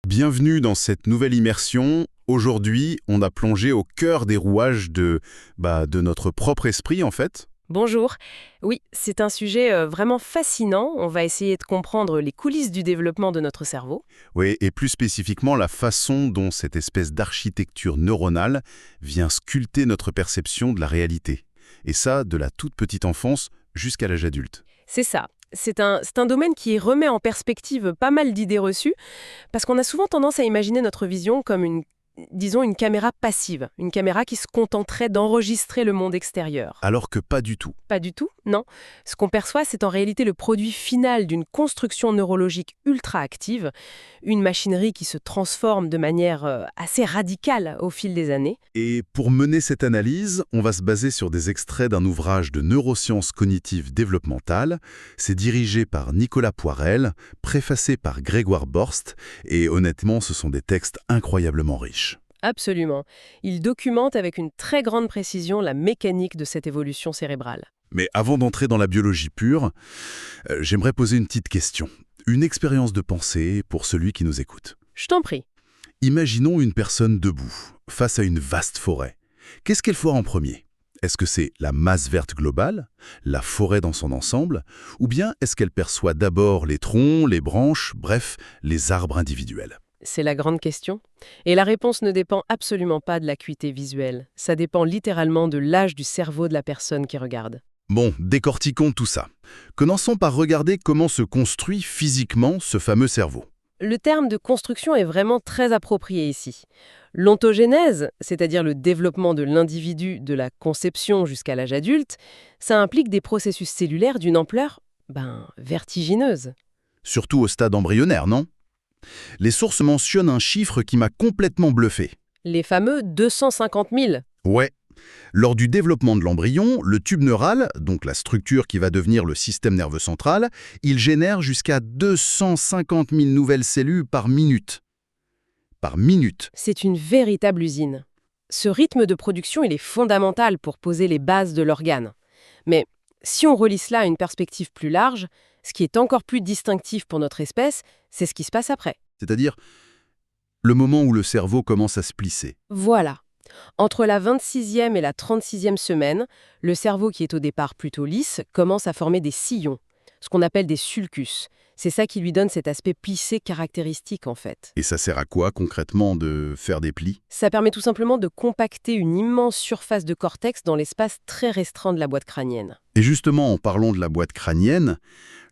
Bienvenue dans cette nouvelle immersion. Aujourd'hui, on a plongé au cœur des rouages de notre propre esprit, en fait. Bonjour. Oui, c'est un sujet vraiment fascinant. On va essayer de comprendre les coulisses du développement de notre cerveau. Oui, et plus spécifiquement la façon dont cette espèce d'architecture neuronale vient sculpter notre perception de la réalité. Et ça, de la toute petite enfance jusqu'à l'âge adulte. C'est ça. C'est un domaine qui remet en perspective pas mal d'idées reçues, parce qu'on a souvent tendance à imaginer notre vision comme disons, une caméra passive, une caméra qui se contenterait d'enregistrer le monde extérieur. Alors que pas du tout. Pas du tout, non. Ce qu'on perçoit, c'est en réalité le produit final d'une construction neurologique ultra active, une machinerie qui se transforme de manière assez radicale au fil des années. Et pour mener cette analyse, on va se baser sur des extraits d'un ouvrage de neurosciences cognitives développementales. C'est dirigé par Nicolas Poirel, préfacé par Grégoire Borst, et honnêtement, ce sont des textes incroyablement riches. Absolument. Il documente avec une très grande précision la mécanique de cette évolution cérébrale. Mais avant d'entrer dans la biologie pure, j'aimerais poser une petite question. Une expérience de pensée pour celui qui nous écoute. Je t'en prie. Imaginons une personne debout, face à une vaste forêt. Qu'est-ce qu'elle voit en premier? Est-ce que c'est la masse verte globale, la forêt dans son ensemble, ou bien est-ce qu'elle perçoit d'abord les troncs, les branches, bref, les arbres individuels? C'est la grande question. Et la réponse ne dépend absolument pas de l'acuité visuelle. Ça dépend littéralement de l'âge du cerveau de la personne qui regarde. Bon, décortiquons tout ça. Commençons par regarder comment se construit physiquement ce fameux cerveau. Le terme de construction est vraiment très approprié ici. L'ontogénèse, c'est-à-dire le développement de l'individu de la conception jusqu'à l'âge adulte, ça implique des processus cellulaires d'une ampleur, vertigineuse. Surtout au stade embryonnaire, non? Les sources mentionnent un chiffre qui m'a complètement bluffé. Les fameux 250 000. Ouais. Lors du développement de l'embryon, le tube neural, donc la structure qui va devenir le système nerveux central, il génère jusqu'à 250 000 nouvelles cellules par minute. Par minute. C'est une véritable usine. Ce rythme de production, il est fondamental pour poser les bases de l'organe. Mais si on relie cela à une perspective plus large, ce qui est encore plus distinctif pour notre espèce, c'est ce qui se passe après. C'est-à-dire le moment où le cerveau commence à se plisser. Voilà. Entre la 26e et la 36e semaine, le cerveau qui est au départ plutôt lisse commence à former des sillons, ce qu'on appelle des sulcus. C'est ça qui lui donne cet aspect plissé caractéristique en fait. Et ça sert à quoi concrètement de faire des plis? Ça permet tout simplement de compacter une immense surface de cortex dans l'espace très restreint de la boîte crânienne. Et justement, en parlant de la boîte crânienne,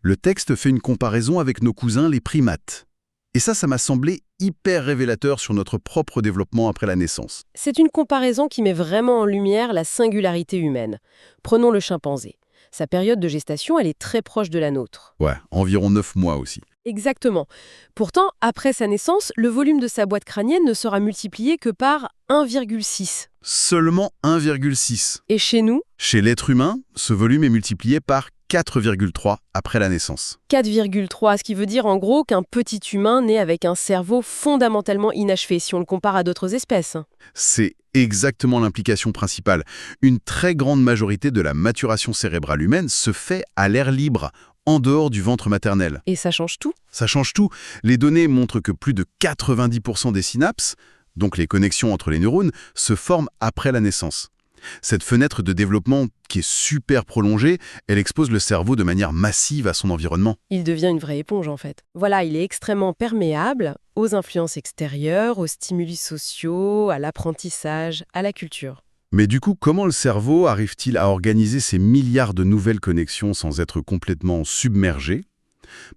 le texte fait une comparaison avec nos cousins les primates. Et ça m'a semblé hyper révélateur sur notre propre développement après la naissance. C'est une comparaison qui met vraiment en lumière la singularité humaine. Prenons le chimpanzé. Sa période de gestation, elle est très proche de la nôtre. Ouais, environ 9 mois aussi. Exactement. Pourtant, après sa naissance, le volume de sa boîte crânienne ne sera multiplié que par 1,6. Seulement 1,6. Et chez nous, Chez l'être humain, ce volume est multiplié par 4,3 après la naissance. 4,3, ce qui veut dire en gros qu'un petit humain naît avec un cerveau fondamentalement inachevé si on le compare à d'autres espèces. C'est exactement l'implication principale. Une très grande majorité de la maturation cérébrale humaine se fait à l'air libre, en dehors du ventre maternel. Et ça change tout. Ça change tout. Les données montrent que plus de 90% des synapses, donc les connexions entre les neurones, se forment après la naissance. Cette fenêtre de développement qui est super prolongée, elle expose le cerveau de manière massive à son environnement. Il devient une vraie éponge en fait. Voilà, il est extrêmement perméable aux influences extérieures, aux stimuli sociaux, à l'apprentissage, à la culture. Mais du coup, comment le cerveau arrive-t-il à organiser ces milliards de nouvelles connexions sans être complètement submergé?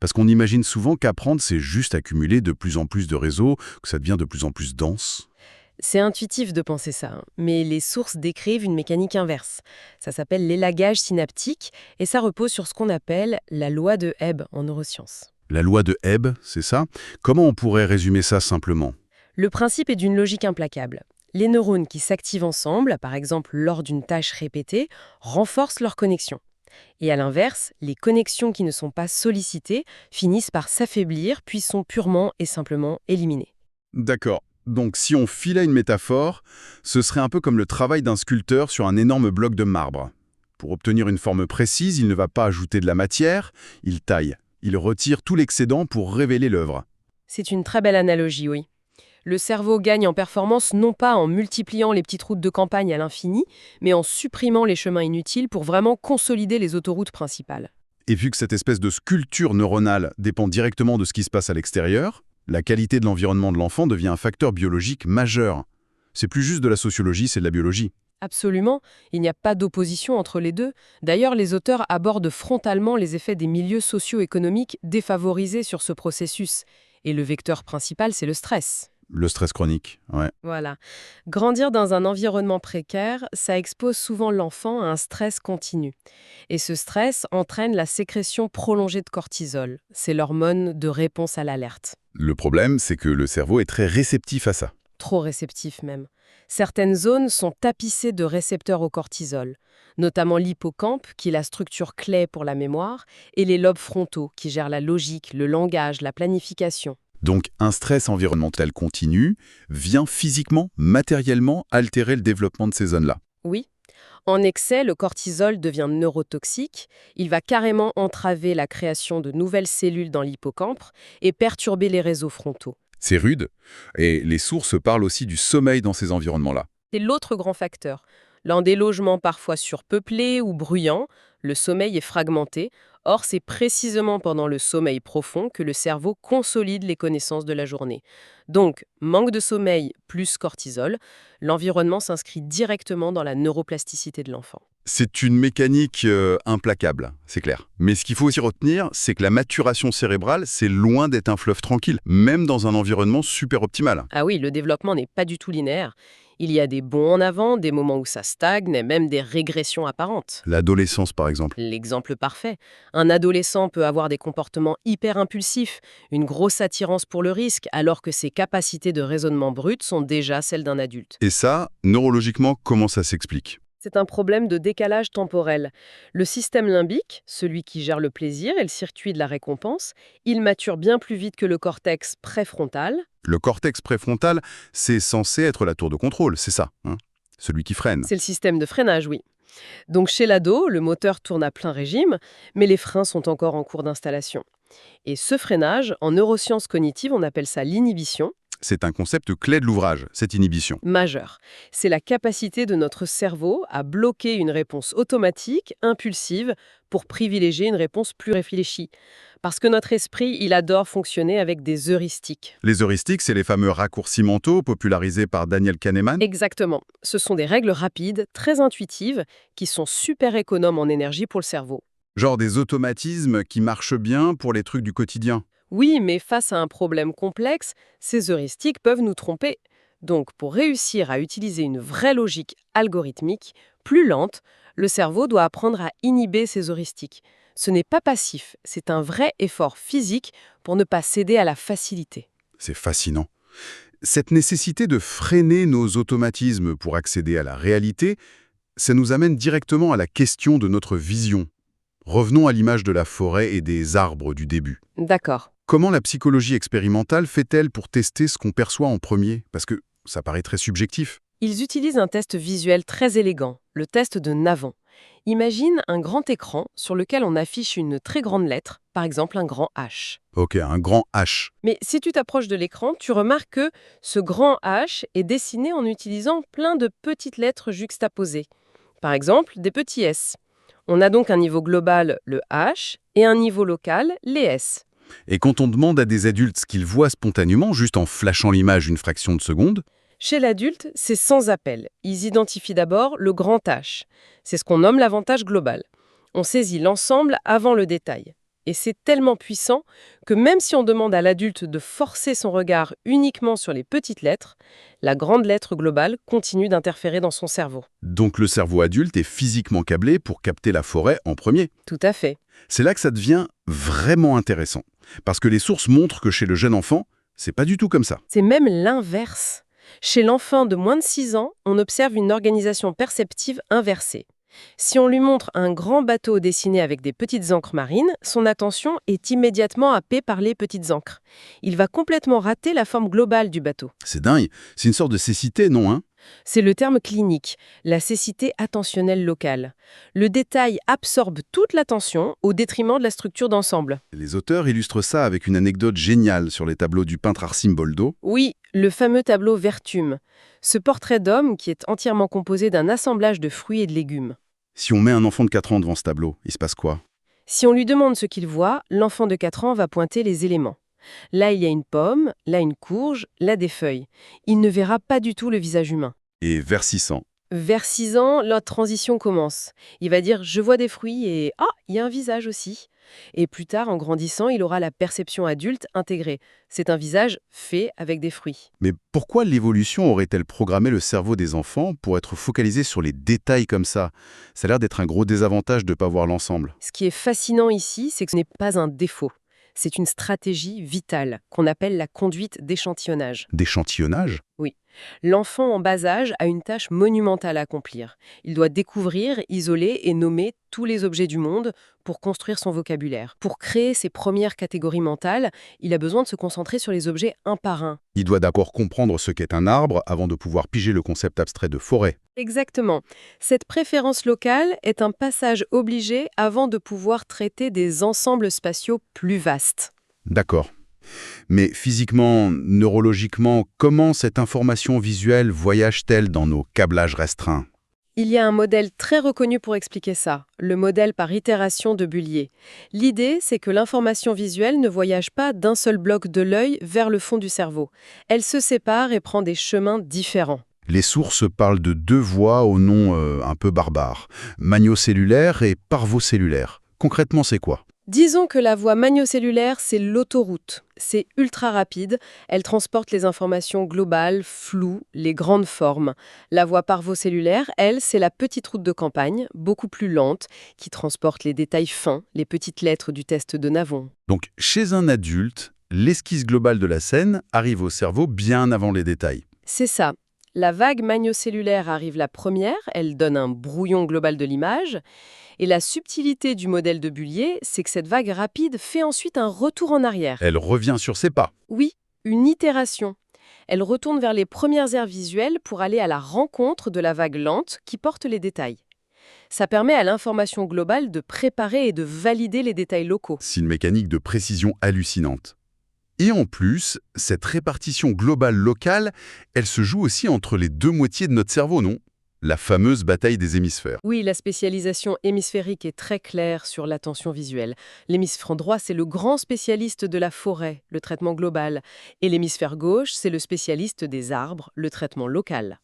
Parce qu'on imagine souvent qu'apprendre, c'est juste accumuler de plus en plus de réseaux, que ça devient de plus en plus dense. C'est intuitif de penser ça, mais les sources décrivent une mécanique inverse. Ça s'appelle l'élagage synaptique et ça repose sur ce qu'on appelle la loi de Hebb en neurosciences. La loi de Hebb, c'est ça? Comment on pourrait résumer ça simplement? Le principe est d'une logique implacable. Les neurones qui s'activent ensemble, par exemple lors d'une tâche répétée, renforcent leur connexion. Et à l'inverse, les connexions qui ne sont pas sollicitées finissent par s'affaiblir puis sont purement et simplement éliminées. D'accord. Donc si on filait une métaphore, ce serait un peu comme le travail d'un sculpteur sur un énorme bloc de marbre. Pour obtenir une forme précise, il ne va pas ajouter de la matière, il taille. Il retire tout l'excédent pour révéler l'œuvre. C'est une très belle analogie, oui. Le cerveau gagne en performance non pas en multipliant les petites routes de campagne à l'infini, mais en supprimant les chemins inutiles pour vraiment consolider les autoroutes principales. Et vu que cette espèce de sculpture neuronale dépend directement de ce qui se passe à l'extérieur, la qualité de l'environnement de l'enfant devient un facteur biologique majeur. C'est plus juste de la sociologie, c'est de la biologie. Absolument, il n'y a pas d'opposition entre les deux. D'ailleurs, les auteurs abordent frontalement les effets des milieux socio-économiques défavorisés sur ce processus. Et le vecteur principal, c'est le stress. Le stress chronique, ouais. Voilà. Grandir dans un environnement précaire, ça expose souvent l'enfant à un stress continu. Et ce stress entraîne la sécrétion prolongée de cortisol. C'est l'hormone de réponse à l'alerte. Le problème, c'est que le cerveau est très réceptif à ça. Trop réceptif même. Certaines zones sont tapissées de récepteurs au cortisol, notamment l'hippocampe, qui est la structure clé pour la mémoire, et les lobes frontaux, qui gèrent la logique, le langage, la planification. Donc un stress environnemental continu vient physiquement, matériellement altérer le développement de ces zones-là. Oui. En excès, le cortisol devient neurotoxique, il va carrément entraver la création de nouvelles cellules dans l'hippocampe et perturber les réseaux frontaux. C'est rude, et les sources parlent aussi du sommeil dans ces environnements-là. C'est l'autre grand facteur. Dans des logements parfois surpeuplés ou bruyants, le sommeil est fragmenté. Or, c'est précisément pendant le sommeil profond que le cerveau consolide les connaissances de la journée. Donc, manque de sommeil plus cortisol, l'environnement s'inscrit directement dans la neuroplasticité de l'enfant. C'est une mécanique implacable, c'est clair. Mais ce qu'il faut aussi retenir, c'est que la maturation cérébrale, c'est loin d'être un fleuve tranquille, même dans un environnement super optimal. Ah oui, le développement n'est pas du tout linéaire. Il y a des bonds en avant, des moments où ça stagne, et même des régressions apparentes. L'adolescence, par exemple. L'exemple parfait. Un adolescent peut avoir des comportements hyper impulsifs, une grosse attirance pour le risque, alors que ses capacités de raisonnement brut sont déjà celles d'un adulte. Et ça, neurologiquement, comment ça s'explique ? C'est un problème de décalage temporel. Le système limbique, celui qui gère le plaisir et le circuit de la récompense, il mature bien plus vite que le cortex préfrontal. Le cortex préfrontal, c'est censé être la tour de contrôle, c'est ça, hein ? Celui qui freine. C'est le système de freinage, oui. Donc chez l'ado, le moteur tourne à plein régime, mais les freins sont encore en cours d'installation. Et ce freinage, en neurosciences cognitives, on appelle ça l'inhibition. C'est un concept clé de l'ouvrage, cette inhibition. Majeur. C'est la capacité de notre cerveau à bloquer une réponse automatique, impulsive, pour privilégier une réponse plus réfléchie. Parce que notre esprit, il adore fonctionner avec des heuristiques. Les heuristiques, c'est les fameux raccourcis mentaux popularisés par Daniel Kahneman. Exactement. Ce sont des règles rapides, très intuitives, qui sont super économes en énergie pour le cerveau. Genre des automatismes qui marchent bien pour les trucs du quotidien. Oui, mais face à un problème complexe, ces heuristiques peuvent nous tromper. Donc, pour réussir à utiliser une vraie logique algorithmique, plus lente, le cerveau doit apprendre à inhiber ces heuristiques. Ce n'est pas passif, c'est un vrai effort physique pour ne pas céder à la facilité. C'est fascinant. Cette nécessité de freiner nos automatismes pour accéder à la réalité, ça nous amène directement à la question de notre vision. Revenons à l'image de la forêt et des arbres du début. D'accord. Comment la psychologie expérimentale fait-elle pour tester ce qu'on perçoit en premier ? Parce que ça paraît très subjectif. Ils utilisent un test visuel très élégant, le test de Navant. Imagine un grand écran sur lequel on affiche une très grande lettre, par exemple un grand H. Ok, un grand H. Mais si tu t'approches de l'écran, tu remarques que ce grand H est dessiné en utilisant plein de petites lettres juxtaposées. Par exemple, des petits S. On a donc un niveau global, le H, et un niveau local, les S. Et quand on demande à des adultes ce qu'ils voient spontanément, juste en flashant l'image une fraction de seconde, Chez l'adulte, c'est sans appel. Ils identifient d'abord le grand H. C'est ce qu'on nomme l'avantage global. On saisit l'ensemble avant le détail. Et c'est tellement puissant que même si on demande à l'adulte de forcer son regard uniquement sur les petites lettres, la grande lettre globale continue d'interférer dans son cerveau. donc le cerveau adulte est physiquement câblé pour capter la forêt en premier. Tout à fait. C'est là que ça devient vraiment intéressant. Parce que les sources montrent que chez le jeune enfant, c'est pas du tout comme ça. C'est même l'inverse. Chez l'enfant de moins de 6 ans, on observe une organisation perceptive inversée. Si on lui montre un grand bateau dessiné avec des petites ancres marines, son attention est immédiatement happée par les petites ancres. Il va complètement rater la forme globale du bateau. C'est dingue, c'est une sorte de cécité, non hein ? C'est le terme clinique, la cécité attentionnelle locale. Le détail absorbe toute l'attention au détriment de la structure d'ensemble. Les auteurs illustrent ça avec une anecdote géniale sur les tableaux du peintre Arcimboldo. Oui, le fameux tableau Vertum. Ce portrait d'homme qui est entièrement composé d'un assemblage de fruits et de légumes. Si on met un enfant de 4 ans devant ce tableau, il se passe quoi? Si on lui demande ce qu'il voit, l'enfant de 4 ans va pointer les éléments. Là, il y a une pomme, là une courge, là des feuilles. Il ne verra pas du tout le visage humain. Et vers 6 ans. Vers 6 ans, la transition commence. Il va dire « je vois des fruits » et « ah, il y a un visage aussi ». Et plus tard, en grandissant, il aura la perception adulte intégrée. C'est un visage fait avec des fruits. Mais pourquoi l'évolution aurait-elle programmé le cerveau des enfants pour être focalisé sur les détails comme ça? Ça a l'air d'être un gros désavantage de ne pas voir l'ensemble. Ce qui est fascinant ici, c'est que ce n'est pas un défaut. C'est une stratégie vitale qu'on appelle la conduite d'échantillonnage. D'échantillonnage? Oui. L'enfant en bas âge a une tâche monumentale à accomplir. Il doit découvrir, isoler et nommer tous les objets du monde pour construire son vocabulaire. Pour créer ses premières catégories mentales, il a besoin de se concentrer sur les objets un par un. Il doit d'abord comprendre ce qu'est un arbre avant de pouvoir piger le concept abstrait de forêt. Exactement. Cette préférence locale est un passage obligé avant de pouvoir traiter des ensembles spatiaux plus vastes. D'accord. Mais physiquement, neurologiquement, comment cette information visuelle voyage-t-elle dans nos câblages restreints? Il y a un modèle très reconnu pour expliquer ça, le modèle par itération de Bullier. L'idée, c'est que l'information visuelle ne voyage pas d'un seul bloc de l'œil vers le fond du cerveau. Elle se sépare et prend des chemins différents. Les sources parlent de deux voies au nom un peu barbare, magnocellulaire et parvocellulaire. Concrètement, c'est quoi? Disons que la voie magnocellulaire, c'est l'autoroute. C'est ultra rapide, elle transporte les informations globales, floues, les grandes formes. La voie parvocellulaire, elle, c'est la petite route de campagne, beaucoup plus lente, qui transporte les détails fins, les petites lettres du test de Navon. Donc, chez un adulte, l'esquisse globale de la scène arrive au cerveau bien avant les détails. C'est ça. La vague magnocellulaire arrive la première, elle donne un brouillon global de l'image. Et la subtilité du modèle de Bullier, c'est que cette vague rapide fait ensuite un retour en arrière. Elle revient sur ses pas. Oui, une itération. Elle retourne vers les premières aires visuelles pour aller à la rencontre de la vague lente qui porte les détails. Ça permet à l'information globale de préparer et de valider les détails locaux. C'est une mécanique de précision hallucinante. Et en plus, cette répartition globale locale, elle se joue aussi entre les deux moitiés de notre cerveau, non? La fameuse bataille des hémisphères. Oui, la spécialisation hémisphérique est très claire sur l'attention visuelle. L'hémisphère droit, c'est le grand spécialiste de la forêt, le traitement global. Et l'hémisphère gauche, c'est le spécialiste des arbres, le traitement local.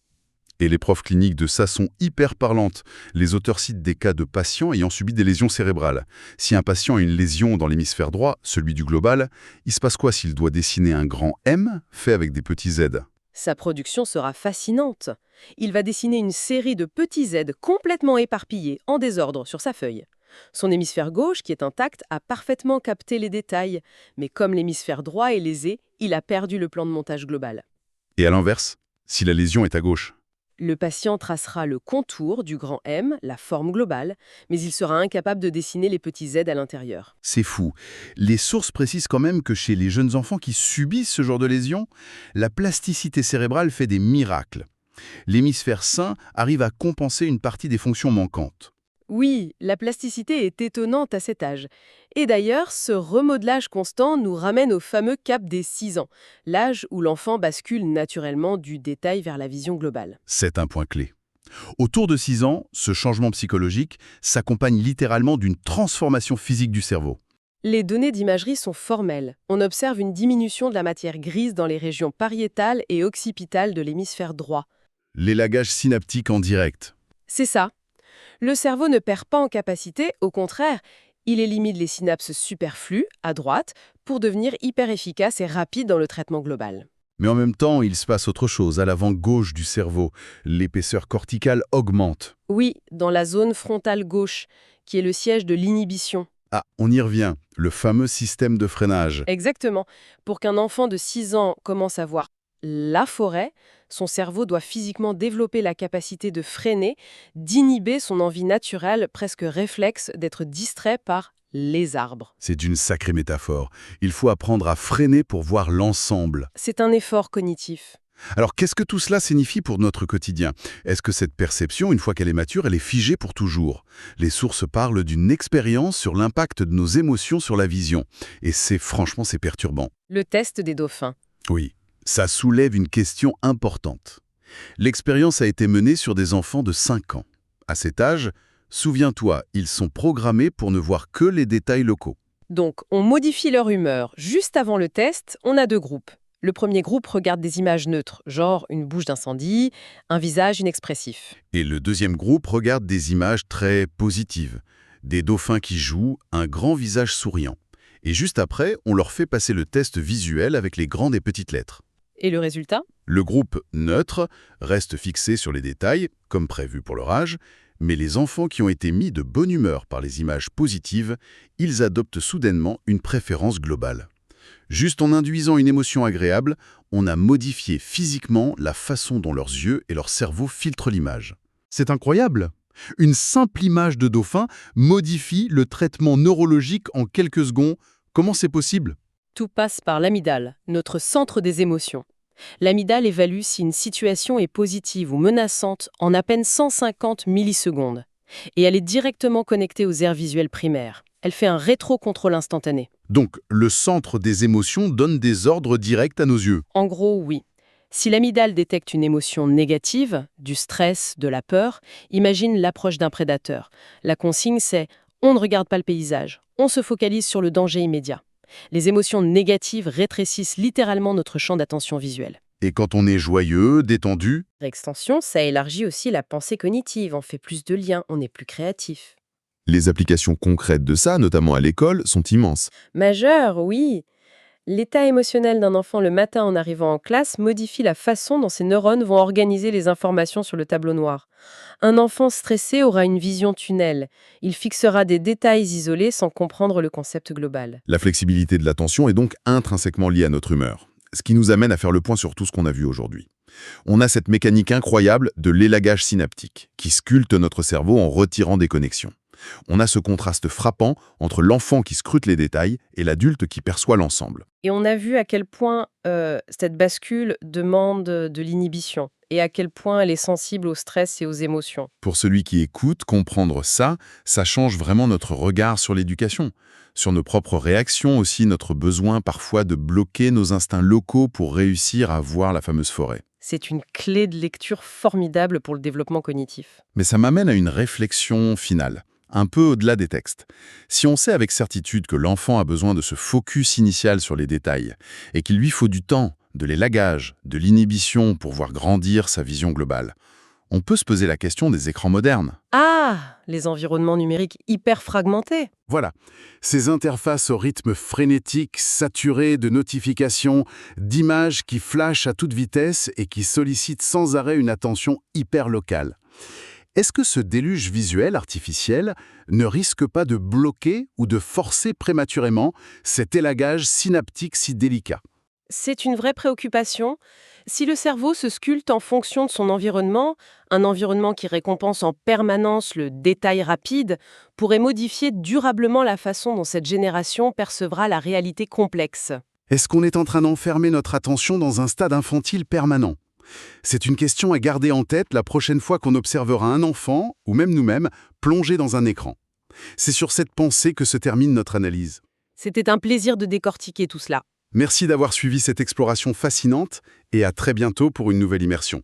Et les preuves cliniques de ça sont hyper parlantes. Les auteurs citent des cas de patients ayant subi des lésions cérébrales. Si un patient a une lésion dans l'hémisphère droit, celui du global, il se passe quoi s'il doit dessiner un grand M fait avec des petits Z? Sa production sera fascinante. Il va dessiner une série de petits Z complètement éparpillés, en désordre, sur sa feuille. Son hémisphère gauche, qui est intact, a parfaitement capté les détails. Mais comme l'hémisphère droit est lésé, il a perdu le plan de montage global. Et à l'inverse, si la lésion est à gauche? Le patient tracera le contour du grand M, la forme globale, mais il sera incapable de dessiner les petits Z à l'intérieur. C'est fou. Les sources précisent quand même que chez les jeunes enfants qui subissent ce genre de lésion, la plasticité cérébrale fait des miracles. L'hémisphère sain arrive à compenser une partie des fonctions manquantes. Oui, la plasticité est étonnante à cet âge. Et d'ailleurs, ce remodelage constant nous ramène au fameux cap des 6 ans, l'âge où l'enfant bascule naturellement du détail vers la vision globale. C'est un point clé. Autour de 6 ans, ce changement psychologique s'accompagne littéralement d'une transformation physique du cerveau. Les données d'imagerie sont formelles. On observe une diminution de la matière grise dans les régions pariétales et occipitales de l'hémisphère droit. L'élagage synaptique en direct. C'est ça. Le cerveau ne perd pas en capacité, au contraire, il élimine les synapses superflues, à droite, pour devenir hyper efficace et rapide dans le traitement global. Mais en même temps, il se passe autre chose à l'avant gauche du cerveau. L'épaisseur corticale augmente. Oui, dans la zone frontale gauche, qui est le siège de l'inhibition. Ah, on y revient, le fameux système de freinage. Exactement. Pour qu'un enfant de 6 ans commence à voir la forêt, son cerveau doit physiquement développer la capacité de freiner, d'inhiber son envie naturelle, presque réflexe, d'être distrait par les arbres. C'est une sacrée métaphore. Il faut apprendre à freiner pour voir l'ensemble. C'est un effort cognitif. Alors, qu'est-ce que tout cela signifie pour notre quotidien? Est-ce que cette perception, une fois qu'elle est mature, elle est figée pour toujours? Les sources parlent d'une expérience sur l'impact de nos émotions sur la vision. Et franchement, c'est perturbant. Le test des dauphins. Oui, ça soulève une question importante. L'expérience a été menée sur des enfants de 5 ans. À cet âge, souviens-toi, ils sont programmés pour ne voir que les détails locaux. Donc, on modifie leur humeur. Juste avant le test, on a deux groupes. Le premier groupe regarde des images neutres, genre une bouche d'incendie, un visage inexpressif. Et le deuxième groupe regarde des images très positives. Des dauphins qui jouent, un grand visage souriant. Et juste après, on leur fait passer le test visuel avec les grandes et petites lettres. Et le résultat? Le groupe neutre reste fixé sur les détails, comme prévu pour leur âge, mais les enfants qui ont été mis de bonne humeur par les images positives, ils adoptent soudainement une préférence globale. Juste en induisant une émotion agréable, on a modifié physiquement la façon dont leurs yeux et leur cerveau filtrent l'image. C'est incroyable! Une simple image de dauphin modifie le traitement neurologique en quelques secondes. Comment c'est possible? Tout passe par l'amygdale, notre centre des émotions. L'amygdale évalue si une situation est positive ou menaçante en à peine 150 millisecondes. Et elle est directement connectée aux aires visuelles primaires. Elle fait un rétro-contrôle instantané. Donc, le centre des émotions donne des ordres directs à nos yeux. En gros, oui. Si l'amygdale détecte une émotion négative, du stress, de la peur, imagine l'approche d'un prédateur. La consigne, c'est « on ne regarde pas le paysage, on se focalise sur le danger immédiat ». Les émotions négatives rétrécissent littéralement notre champ d'attention visuelle. Et quand on est joyeux, détendu, Extension, ça élargit aussi la pensée cognitive, on fait plus de liens, on est plus créatif. Les applications concrètes de ça, notamment à l'école, sont immenses. Majeur, oui. L'état émotionnel d'un enfant le matin en arrivant en classe modifie la façon dont ses neurones vont organiser les informations sur le tableau noir. Un enfant stressé aura une vision tunnel. Il fixera des détails isolés sans comprendre le concept global. La flexibilité de l'attention est donc intrinsèquement liée à notre humeur, ce qui nous amène à faire le point sur tout ce qu'on a vu aujourd'hui. On a cette mécanique incroyable de l'élagage synaptique, qui sculpte notre cerveau en retirant des connexions. On a ce contraste frappant entre l'enfant qui scrute les détails et l'adulte qui perçoit l'ensemble. Et on a vu à quel point cette bascule demande de l'inhibition et à quel point elle est sensible au stress et aux émotions. Pour celui qui écoute, comprendre ça, ça change vraiment notre regard sur l'éducation, sur nos propres réactions aussi, notre besoin parfois de bloquer nos instincts locaux pour réussir à voir la fameuse forêt. C'est une clé de lecture formidable pour le développement cognitif. Mais ça m'amène à une réflexion finale, un peu au-delà des textes. Si on sait avec certitude que l'enfant a besoin de ce focus initial sur les détails et qu'il lui faut du temps, de l'élagage, de l'inhibition pour voir grandir sa vision globale, on peut se poser la question des écrans modernes. Ah, les environnements numériques hyper fragmentés. voilà. Ces interfaces au rythme frénétique, saturées de notifications, d'images qui flashent à toute vitesse et qui sollicitent sans arrêt une attention hyper locale. Est-ce que ce déluge visuel artificiel ne risque pas de bloquer ou de forcer prématurément cet élagage synaptique si délicat? C'est une vraie préoccupation. Si le cerveau se sculpte en fonction de son environnement, un environnement qui récompense en permanence le détail rapide, pourrait modifier durablement la façon dont cette génération percevra la réalité complexe. Est-ce qu'on est en train d'enfermer notre attention dans un stade infantile permanent? C'est une question à garder en tête la prochaine fois qu'on observera un enfant, ou même nous-mêmes, plongé dans un écran. C'est sur cette pensée que se termine notre analyse. C'était un plaisir de décortiquer tout cela. Merci d'avoir suivi cette exploration fascinante et à très bientôt pour une nouvelle immersion.